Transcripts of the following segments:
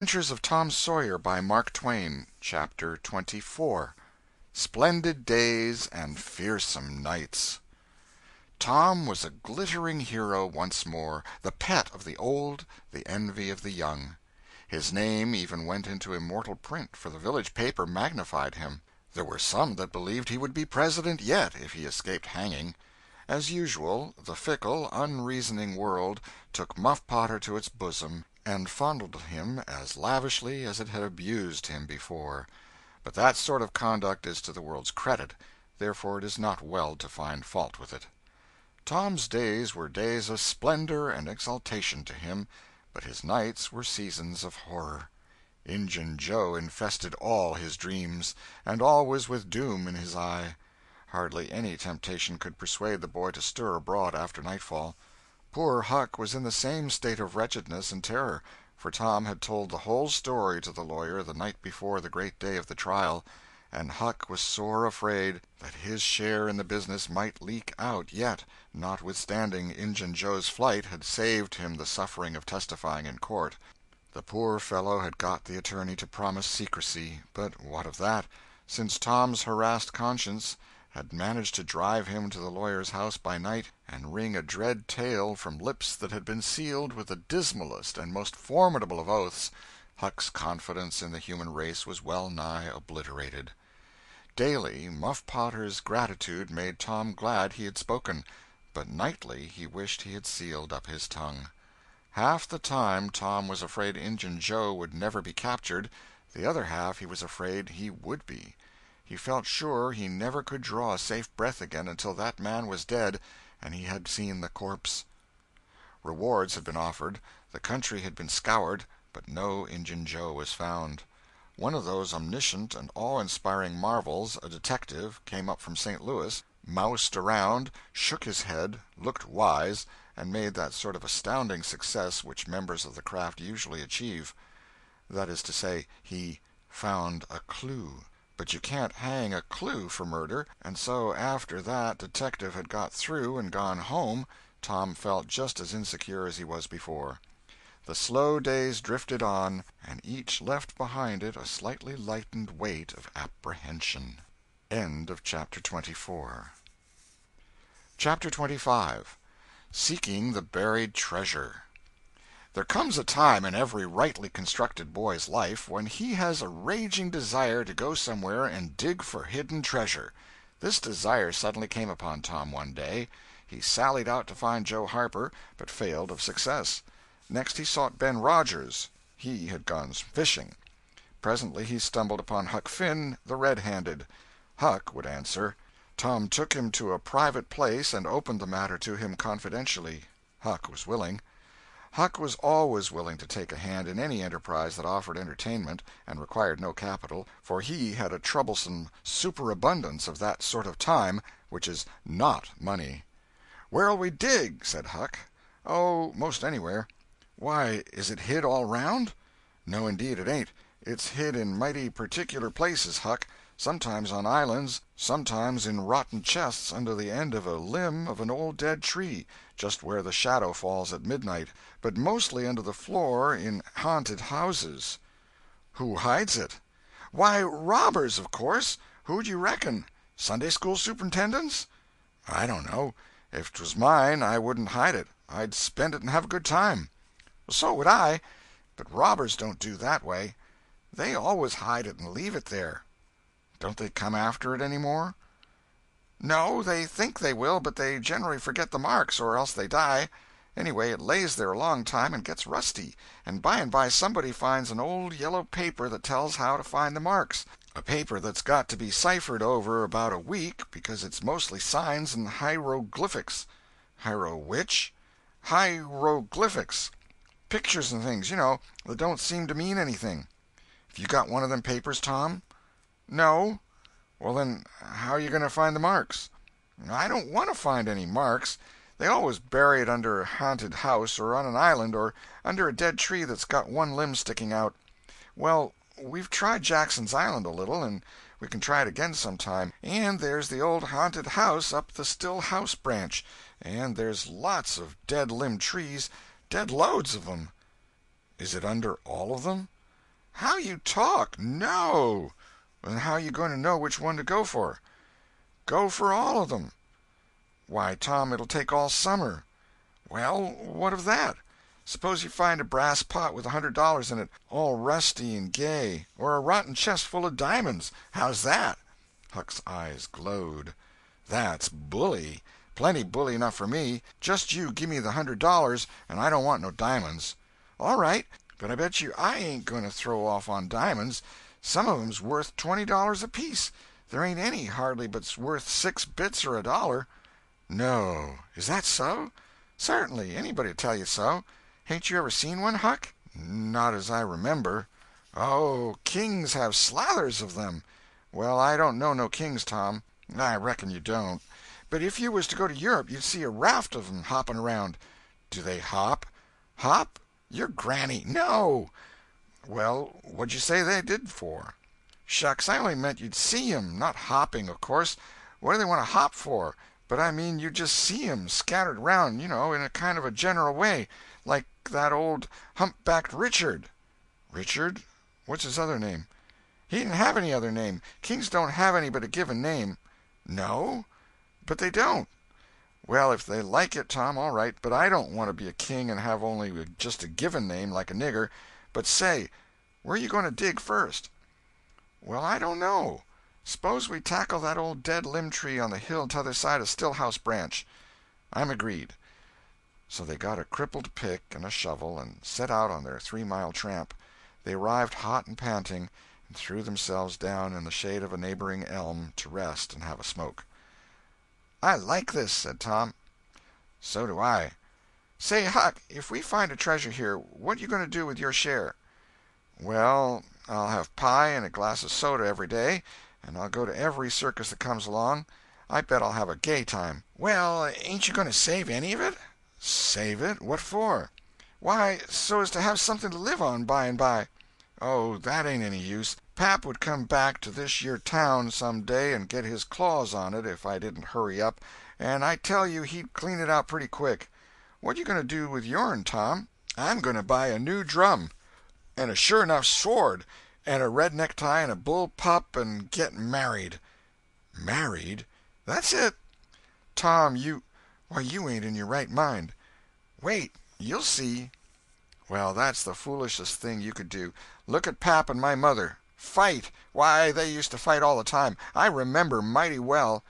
Adventures of Tom Sawyer by Mark Twain. Chapter 24. Splendid Days and Fearsome Nights. Tom was a glittering hero once more, the pet of the old, the envy of the young. His name even went into immortal print, for the village paper magnified him. There were some that believed he would be president yet, if he escaped hanging. As usual, the fickle, unreasoning world took Muff Potter to its bosom, and fondled him as lavishly as it had abused him before. But that sort of conduct is to the world's credit, therefore it is not well to find fault with it. Tom's days were days of splendor and exaltation to him, but his nights were seasons of horror. Injun Joe infested all his dreams, and always with doom in his eye. Hardly any temptation could persuade the boy to stir abroad after nightfall. Poor Huck was in the same state of wretchedness and terror, for Tom had told the whole story to the lawyer the night before the great day of the trial, and Huck was sore afraid that his share in the business might leak out yet, notwithstanding Injun Joe's flight had saved him the suffering of testifying in court. The poor fellow had got the attorney to promise secrecy, but what of that, since Tom's harassed conscience had managed to drive him to the lawyer's house by night and wring a dread tale from lips that had been sealed with the dismalest and most formidable of oaths. Huck's confidence in the human race was well nigh obliterated. Daily, Muff Potter's gratitude made Tom glad he had spoken, but nightly he wished he had sealed up his tongue. Half the time Tom was afraid Injun Joe would never be captured, the other half he was afraid he would be. He felt sure he never could draw a safe breath again until that man was dead and he had seen the corpse. Rewards had been offered, the country had been scoured, but no Injun Joe was found. One of those omniscient and awe-inspiring marvels, a detective, came up from St. Louis, moused around, shook his head, looked wise, and made that sort of astounding success which members of the craft usually achieve. That is to say, he found a clue. But you can't hang a clue for murder, and so after that detective had got through and gone home, Tom felt just as insecure as he was before. The slow days drifted on, and each left behind it a slightly lightened weight of apprehension. End of Chapter 24. Chapter 25. Seeking the Buried Treasure. There comes a time in every rightly constructed boy's life when he has a raging desire to go somewhere and dig for hidden treasure. This desire suddenly came upon Tom one day. He sallied out to find Joe Harper, but failed of success. Next he sought Ben Rogers. He had gone fishing. Presently he stumbled upon Huck Finn, the red-handed. Huck would answer. Tom took him to a private place and opened the matter to him confidentially. Huck was willing. Huck was always willing to take a hand in any enterprise that offered entertainment and required no capital, for he had a troublesome superabundance of that sort of time which is not money. "Where'll we dig?" said Huck. "Oh, most anywhere." "Why, is it hid all round?" "No, indeed it ain't. It's hid in mighty particular places, Huck. Sometimes on islands, sometimes in rotten chests under the end of a limb of an old dead tree, just where the shadow falls at midnight, but mostly under the floor in haunted houses." "Who hides it?" "Why, robbers, of course. Who'd you reckon? Sunday-school superintendents?" "I don't know. If 'twas mine I wouldn't hide it. I'd spend it and have a good time." "So would I. But robbers don't do that way. They always hide it and leave it there." "Don't they come after it any more?" "No, they think they will, but they generally forget the marks, or else they die. Anyway, it lays there a long time and gets rusty, and by somebody finds an old yellow paper that tells how to find the marks, a paper that's got to be ciphered over about a week because it's mostly signs and hieroglyphics." "Which?" "Hieroglyphics. Pictures and things, you know, that don't seem to mean anything." "Have you got one of them papers, Tom?" "No." "Well, then, how are you going to find the marks?" "I don't want to find any marks. They always bury it under a haunted house, or on an island, or under a dead tree that's got one limb sticking out. Well, we've tried Jackson's Island a little, and we can try it again sometime. And there's the old haunted house up the Still House branch, and there's lots of dead limb trees, dead loads of 'em." "Is it under all of them?" How you talk! No! Then how you going to know which one to go for? Go for all of them. Why, Tom, it'll take all summer. Well, what of that? Suppose you find a brass pot with $100 in it, all rusty and gay, or a rotten chest full of diamonds. How's that? Huck's eyes glowed. That's bully. Plenty bully enough for me. Just you give me the $100, and I don't want no diamonds. All right, but I bet you I ain't going to throw off on diamonds. Some of 'em's worth $20 apiece. There ain't any hardly but's worth 6 bits or $1. No. Is that so? Certainly. Anybody'd tell you so. Hain't you ever seen one, Huck? Not as I remember. Oh, kings have slathers of them. Well, I don't know no kings, Tom. I reckon you don't. But if you was to go to Europe, you'd see a raft of 'em hopping around. Do they hop? Hop? Your granny. No! Well, what'd you say they did for? Shucks, I only meant you'd see 'em, not hopping, of course. What do they want to hop for? But I mean you'd just see 'em scattered around, in a kind of a general way, like that old humpbacked Richard. Richard? What's his other name? He didn't have any other name. Kings don't have any but a given name. No? But they don't. Well, if they like it, Tom, all right, but I don't want to be a king and have only just a given name like a nigger. But say, where are you going to dig first? Well, I don't know. Suppose we tackle that old dead limb tree on the hill t'other side of Stillhouse Branch. I'm agreed. So they got a crippled pick and a shovel and set out on their 3-mile tramp. They arrived hot and panting, and threw themselves down in the shade of a neighboring elm to rest and have a smoke. "I like this," said Tom. "So do I. Say, Huck, if we find a treasure here, what you going to do with your share?" "Well, I'll have pie and a glass of soda every day, and I'll go to every circus that comes along. I bet I'll have a gay time." "Well, ain't you going to save any of it?" "Save it? What for?" "Why, so as to have something to live on by and by." "Oh, that ain't any use. Pap would come back to this yer town some day and get his claws on it if I didn't hurry up, and I tell you he'd clean it out pretty quick. What you going to do with yourn, Tom?" "I'm going to buy a new drum, and a sure enough sword, and a red necktie and a bull pup, and get married." "Married?" "That's it." "Tom, why, you ain't in your right mind." "Wait, you'll see." "Well, that's the foolishest thing you could do. Look at Pap and my mother. Fight! Why, they used to fight all the time. I remember mighty well."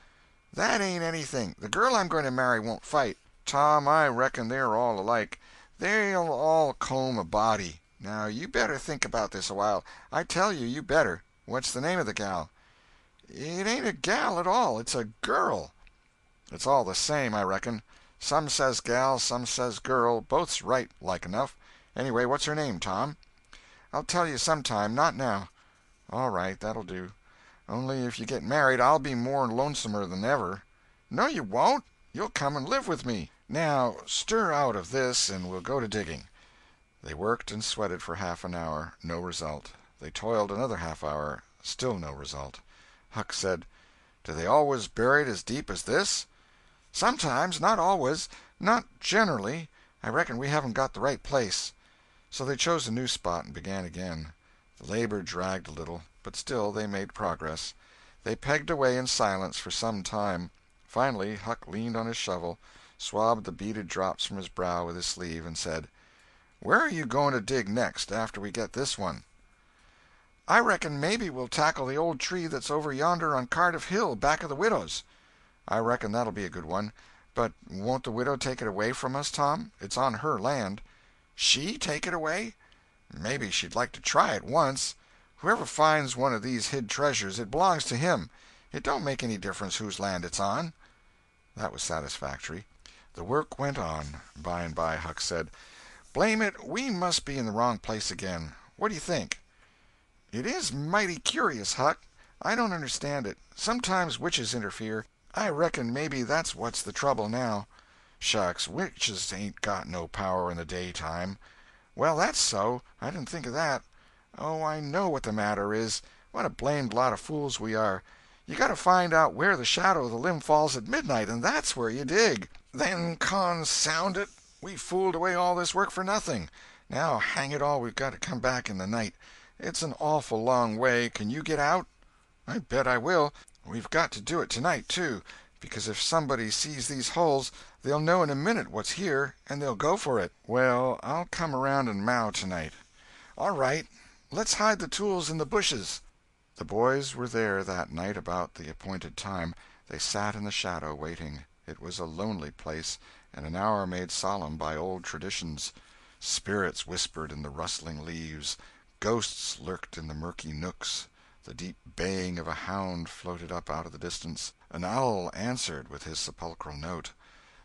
"That ain't anything. The girl I'm going to marry won't fight." "Tom, I reckon they're all alike. They'll all comb a body. Now, you better think about this a while. I tell you, you better. What's the name of the gal?" "It ain't a gal at all. It's a girl." "It's all the same, I reckon. Some says gal, some says girl. Both's right, like enough. Anyway, what's her name, Tom?" "I'll tell you sometime. Not now." "All right, that'll do. Only if you get married I'll be more lonesomer than ever." "No, you won't. You'll come and live with me. Now, stir out of this, and we'll go to digging." They worked and sweated for half an hour. No result. They toiled another half hour. Still no result. Huck said, "Do they always bury it as deep as this?" "Sometimes. Not always. Not generally. I reckon we haven't got the right place." So they chose a new spot and began again. The labor dragged a little, but still they made progress. They pegged away in silence for some time. Finally Huck leaned on his shovel, swabbed the beaded drops from his brow with his sleeve, and said, "Where are you going to dig next, after we get this one?" "I reckon maybe we'll tackle the old tree that's over yonder on Cardiff Hill, back of the widow's." "I reckon that'll be a good one. But won't the widow take it away from us, Tom? It's on her land." "She take it away? Maybe she'd like to try it once. Whoever finds one of these hid treasures, it belongs to him. It don't make any difference whose land it's on." That was satisfactory. The work went on. By and by Huck said, "Blame it, we must be in the wrong place again. What do you think?" "It is mighty curious, Huck. I don't understand it. Sometimes witches interfere. I reckon maybe that's what's the trouble now." "Shucks, witches ain't got no power in the daytime." "Well, that's so. I didn't think of that. Oh, I know what the matter is. What a blamed lot of fools we are. You got to find out where the shadow of the limb falls at midnight, and that's where you dig. Then, consound it, we fooled away all this work for nothing. Now, hang it all, we've got to come back in the night. It's an awful long way. Can you get out?" "I bet I will. We've got to do it tonight, too, because if somebody sees these holes they'll know in a minute what's here, and they'll go for it." "Well, I'll come around and mow tonight." "All right. Let's hide the tools in the bushes." The boys were there that night about the appointed time. They sat in the shadow, waiting. It was a lonely place, and an hour made solemn by old traditions. Spirits whispered in the rustling leaves, ghosts lurked in the murky nooks, the deep baying of a hound floated up out of the distance, an owl answered with his sepulchral note.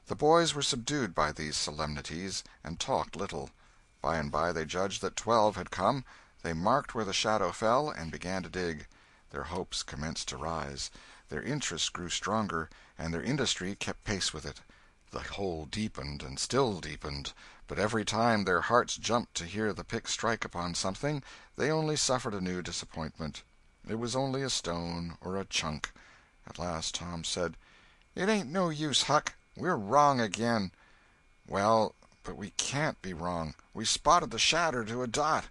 The boys were subdued by these solemnities, and talked little. By and by they judged that 12 had come. They marked where the shadow fell, and began to dig. Their hopes commenced to rise. Their interest grew stronger, and their industry kept pace with it. The hole deepened and still deepened, but every time their hearts jumped to hear the pick strike upon something, they only suffered a new disappointment. It was only a stone or a chunk. At last Tom said, "It ain't no use, Huck. We're wrong again." "Well, but we can't be wrong. We spotted the shatter to a dot."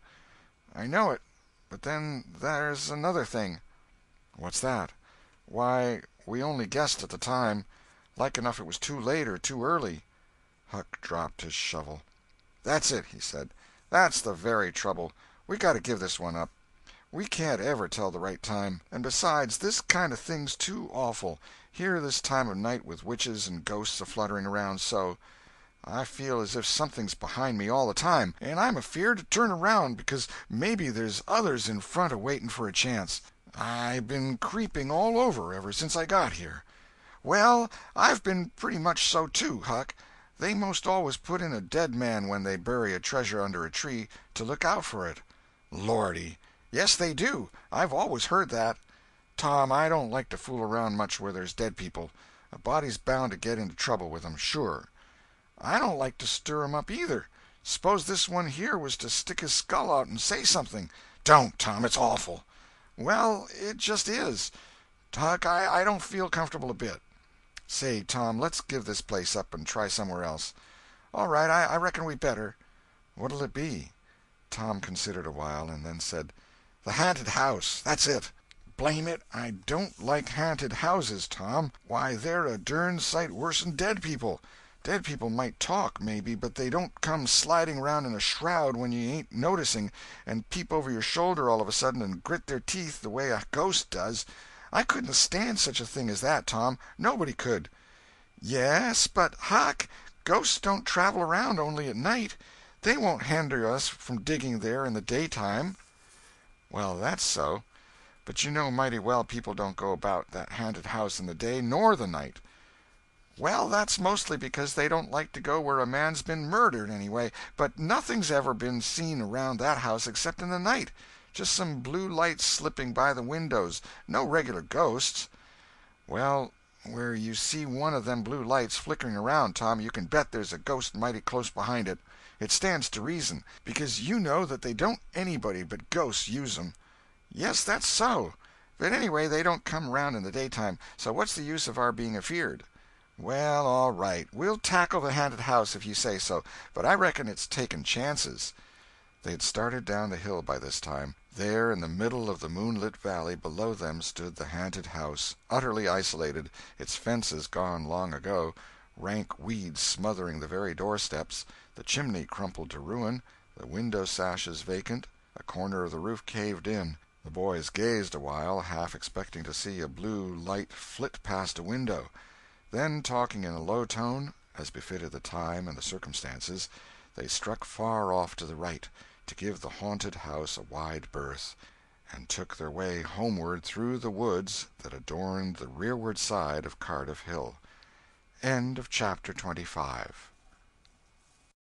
"I know it, but then there's another thing." "What's that?" "Why, we only guessed at the time. Like enough it was too late or too early." Huck dropped his shovel. "That's it," he said. "That's the very trouble. We got to give this one up. We can't ever tell the right time. And besides, this kind of thing's too awful, here this time of night with witches and ghosts a-fluttering around so. I feel as if something's behind me all the time, and I'm afeard to turn around because maybe there's others in front a-waiting for a chance. I've been creeping all over ever since I got here." "Well, I've been pretty much so, too, Huck. They most always put in a dead man when they bury a treasure under a tree, to look out for it." "Lordy!" "Yes, they do. I've always heard that. Tom, I don't like to fool around much where there's dead people. A body's bound to get into trouble with 'em, sure." "I don't like to stir 'em up, either. Suppose this one here was to stick his skull out and say something." "Don't, Tom, it's awful." "Well, it just is. Huck, I don't feel comfortable a bit." "Say, Tom, let's give this place up and try somewhere else." "All right, I reckon we better." "What'll it be?" Tom considered a while, and then said, "The haunted house. That's it." "Blame it, I don't like haunted houses, Tom. Why, they're a dern sight worse'n dead people. Dead people might talk, maybe, but they don't come sliding around in a shroud when you ain't noticing, and peep over your shoulder all of a sudden and grit their teeth the way a ghost does. I couldn't stand such a thing as that, Tom. Nobody could." "Yes, but, Huck, ghosts don't travel around only at night. They won't hinder us from digging there in the daytime." "Well, that's so. But you know mighty well people don't go about that haunted house in the day nor the night." "Well, that's mostly because they don't like to go where a man's been murdered, anyway. But nothing's ever been seen around that house except in the night. Just some blue lights slipping by the windows. No regular ghosts." "Well, where you see one of them blue lights flickering around, Tom, you can bet there's a ghost mighty close behind it. It stands to reason, because you know that they don't anybody but ghosts use 'em." "Yes, that's so. But anyway, they don't come around in the daytime, so what's the use of our being afeard?" "Well, all right, we'll tackle the haunted house if you say so, but I reckon it's taking chances." They had started down the hill by this time. There, in the middle of the moonlit valley below them, stood the haunted house, utterly isolated, its fences gone long ago, rank weeds smothering the very doorsteps, the chimney crumpled to ruin, the window sashes vacant, a corner of the roof caved in. The boys gazed a while, half expecting to see a blue light flit past a window. Then, talking in a low tone, as befitted the time and the circumstances, they struck far off to the right, to give the haunted house a wide berth, and took their way homeward through the woods that adorned the rearward side of Cardiff Hill. End of chapter 25.